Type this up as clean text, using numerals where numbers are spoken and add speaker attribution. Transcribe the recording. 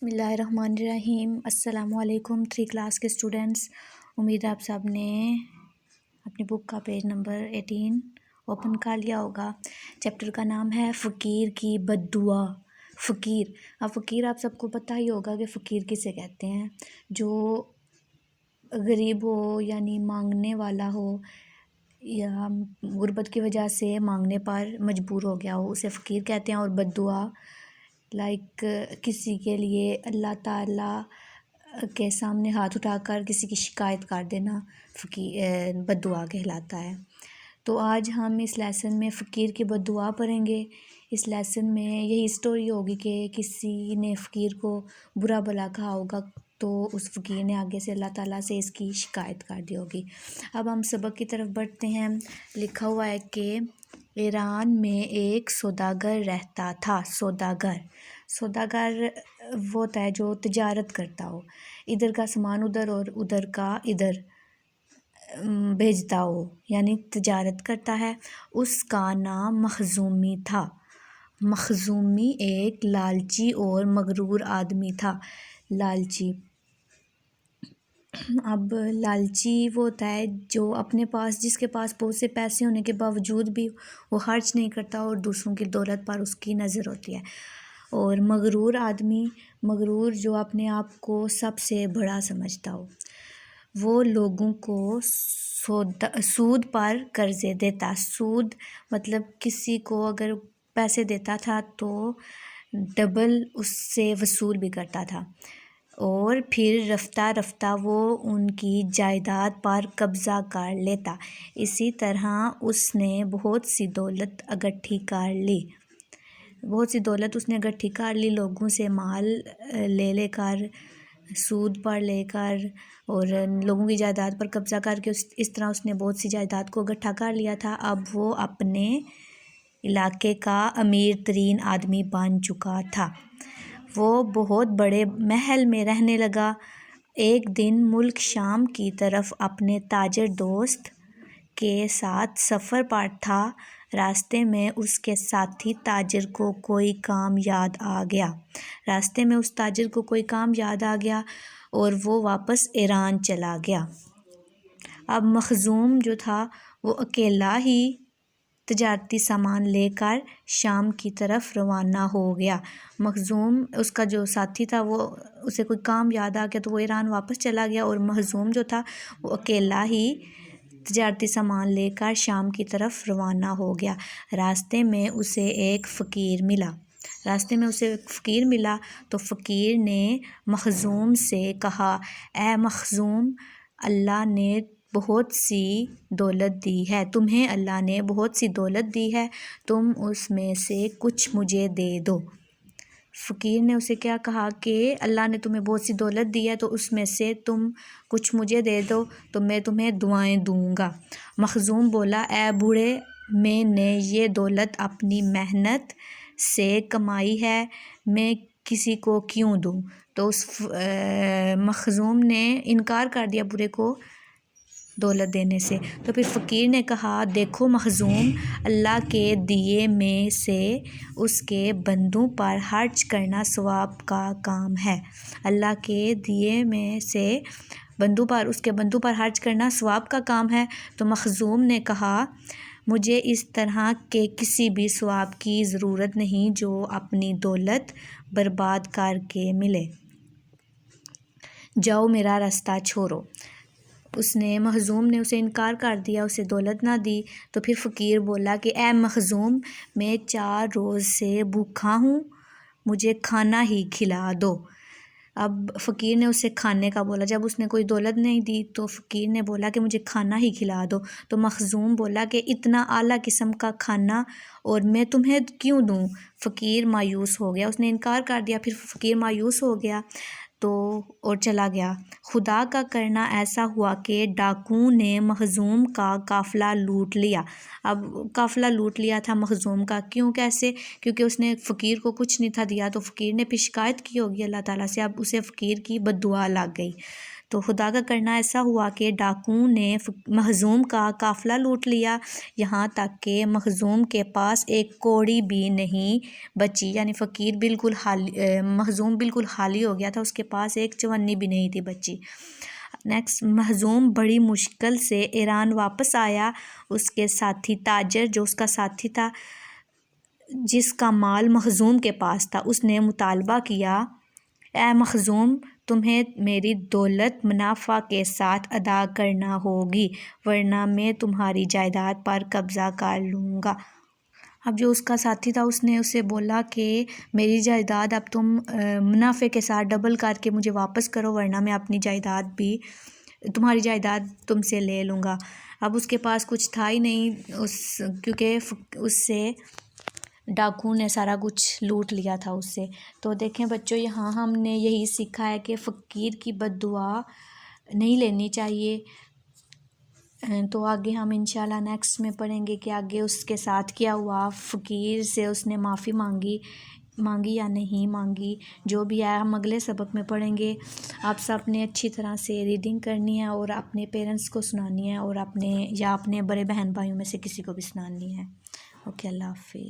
Speaker 1: بسم اللہ الرحمن الرحیم۔ السلام علیکم 3 کلاس کے اسٹوڈنٹس، امید ہے آپ سب نے اپنی بک کا پیج نمبر 18 اوپن کر لیا ہوگا۔ چیپٹر کا نام ہے فقیر کی بد دعا۔ فقیر، اب فقیر آپ سب کو پتہ ہی ہوگا کہ فقیر کسے کہتے ہیں، جو غریب ہو یعنی مانگنے والا ہو یا غربت کی وجہ سے مانگنے پر مجبور ہو گیا ہو، اسے فقیر کہتے ہیں۔ اور بد دعا کسی کے لیے اللہ تعالیٰ کے سامنے ہاتھ اٹھا کر کسی کی شکایت کر دینا بد دعا کہلاتا ہے۔ تو آج ہم اس لیسن میں فقیر کی بد دعا پڑھیں گے۔ اس لیسن میں یہی سٹوری ہوگی کہ کسی نے فقیر کو برا بھلا کہا ہوگا تو اس فقیر نے آگے سے اللہ تعالیٰ سے اس کی شکایت کر دی ہوگی۔ اب ہم سبق کی طرف بڑھتے ہیں۔ لکھا ہوا ہے کہ ایران میں ایک سوداگر رہتا تھا۔ سوداگر وہ ہوتا ہے جو تجارت کرتا ہو، ادھر کا سامان ادھر اور ادھر کا ادھر بھیجتا ہو، یعنی تجارت کرتا ہے۔ اس کا نام مخزومی تھا۔ مخزومی ایک لالچی اور مغرور آدمی تھا۔ لالچی، اب لالچی وہ ہوتا ہے جو اپنے پاس، جس کے پاس بہت سے پیسے ہونے کے باوجود بھی وہ خرچ نہیں کرتا اور دوسروں کی دولت پر اس کی نظر ہوتی ہے۔ اور مغرور آدمی، مغرور جو اپنے آپ کو سب سے بڑا سمجھتا ہو، وہ لوگوں کو سود پر قرضے دیتا۔ سود مطلب کسی کو اگر پیسے دیتا تھا تو ڈبل اس سے وصول بھی کرتا تھا، اور پھر رفتہ رفتہ وہ ان کی جائیداد پر قبضہ کر لیتا۔ اسی طرح اس نے بہت سی دولت اکٹھی کر لی۔ لوگوں سے مال لے کر، سود پر لے کر اور لوگوں کی جائیداد پر قبضہ کر کے اس طرح اس نے بہت سی جائیداد کو اکٹھا کر لیا تھا۔ اب وہ اپنے علاقے کا امیر ترین آدمی بن چکا تھا۔ وہ بہت بڑے محل میں رہنے لگا۔ ایک دن ملک شام کی طرف اپنے تاجر دوست کے ساتھ سفر پر تھا۔ راستے میں اس کے ساتھی تاجر کو کوئی کام یاد آ گیا اور وہ واپس ایران چلا گیا۔ اب مخزوم جو تھا وہ اکیلا ہی تجارتی سامان لے کر شام کی طرف روانہ ہو گیا۔ مخزوم، اس کا جو ساتھی تھا، وہ اسے کوئی کام یاد آ گیا تو وہ ایران واپس چلا گیا، اور مخزوم جو تھا وہ اکیلا ہی تجارتی سامان لے کر شام کی طرف روانہ ہو گیا۔ راستے میں اسے ایک فقیر ملا تو فقیر نے مخزوم سے کہا، اے مخزوم، تمہیں اللہ نے بہت سی دولت دی ہے، تم اس میں سے کچھ مجھے دے دو۔ فقیر نے اسے کیا کہا کہ اللہ نے تمہیں بہت سی دولت دی ہے تو اس میں سے تم کچھ مجھے دے دو تو میں تمہیں دعائیں دوں گا۔ مخزوم بولا، اے بوڑھے، میں نے یہ دولت اپنی محنت سے کمائی ہے، میں کسی کو کیوں دوں؟ تو اس مخزوم نے انکار کر دیا بوڑھے کو دولت دینے سے۔ تو پھر فقیر نے کہا، دیکھو مخزوم، اللہ کے دیے میں سے اس کے بندوں پر خرچ کرنا ثواب کا کام ہے۔ اللہ کے دیے میں سے اس کے بندوں پر خرچ کرنا ثواب کا کام ہے۔ تو مخزوم نے کہا، مجھے اس طرح کے کسی بھی ثواب کی ضرورت نہیں جو اپنی دولت برباد کر کے ملے۔ جاؤ، میرا راستہ چھوڑو۔ مخزوم نے اسے انکار کر دیا، اسے دولت نہ دی۔ تو پھر فقیر بولا کہ اے مخزوم، میں 4 روز سے بھوکا ہوں، مجھے کھانا ہی کھلا دو۔ اب فقیر نے اسے کھانے کا بولا، جب اس نے کوئی دولت نہیں دی تو فقیر نے بولا کہ مجھے کھانا ہی کھلا دو۔ تو مخزوم بولا کہ اتنا اعلیٰ قسم کا کھانا اور میں تمہیں کیوں دوں؟ فقیر مایوس ہو گیا، اس نے انکار کر دیا۔ پھر فقیر مایوس ہو گیا اور چلا گیا۔ خدا کا کرنا ایسا ہوا کہ ڈاکوؤں نے مخزوم کا قافلہ لوٹ لیا۔ اب قافلہ لوٹ لیا تھا مخزوم کا، کیسے؟ کیونکہ اس نے فقیر کو کچھ نہیں تھا دیا، تو فقیر نے پھر شکایت کی ہوگی اللہ تعالیٰ سے، اب اسے فقیر کی بد دعا لگ گئی۔ تو خدا کا کرنا ایسا ہوا کہ ڈاکوؤں نے مخزوم کا قافلہ لوٹ لیا، یہاں تک کہ مخزوم کے پاس ایک کوڑی بھی نہیں بچی، یعنی فقیر بالکل مخزوم بالکل خالی ہو گیا تھا، اس کے پاس ایک چونی بھی نہیں تھی بچی۔ نیکسٹ، مخزوم بڑی مشکل سے ایران واپس آیا۔ اس کے ساتھی تاجر جو اس کا ساتھی تھا، جس کا مال مخزوم کے پاس تھا، اس نے مطالبہ کیا، اے مخزوم، تمہیں میری دولت منافع کے ساتھ ادا کرنا ہوگی، ورنہ میں تمہاری جائیداد پر قبضہ کر لوں گا۔ اب جو اس کا ساتھی تھا اس نے اسے بولا کہ میری جائیداد اب تم منافع کے ساتھ ڈبل کر کے مجھے واپس کرو، ورنہ میں اپنی جائیداد بھی تمہاری جائیداد تم سے لے لوں گا۔ اب اس کے پاس کچھ تھا ہی نہیں، کیونکہ اس سے ڈاکو نے سارا کچھ لوٹ لیا تھا اس سے۔ تو دیکھیں بچوں، یہاں ہم نے یہی سیکھا ہے کہ فقیر کی بد دعا نہیں لینی چاہیے۔ تو آگے ہم انشاءاللہ نیکسٹ میں پڑھیں گے کہ آگے اس کے ساتھ کیا ہوا، فقیر سے اس نے معافی مانگی یا نہیں مانگی، جو بھی ہے ہم اگلے سبق میں پڑھیں گے۔ آپ سب نے اچھی طرح سے ریڈنگ کرنی ہے اور اپنے پیرنٹس کو سنانی ہے، اور اپنے بڑے بہن بھائیوں میں سے کسی کو بھی سنانی ہے۔ اوکے، اللہ حافظ۔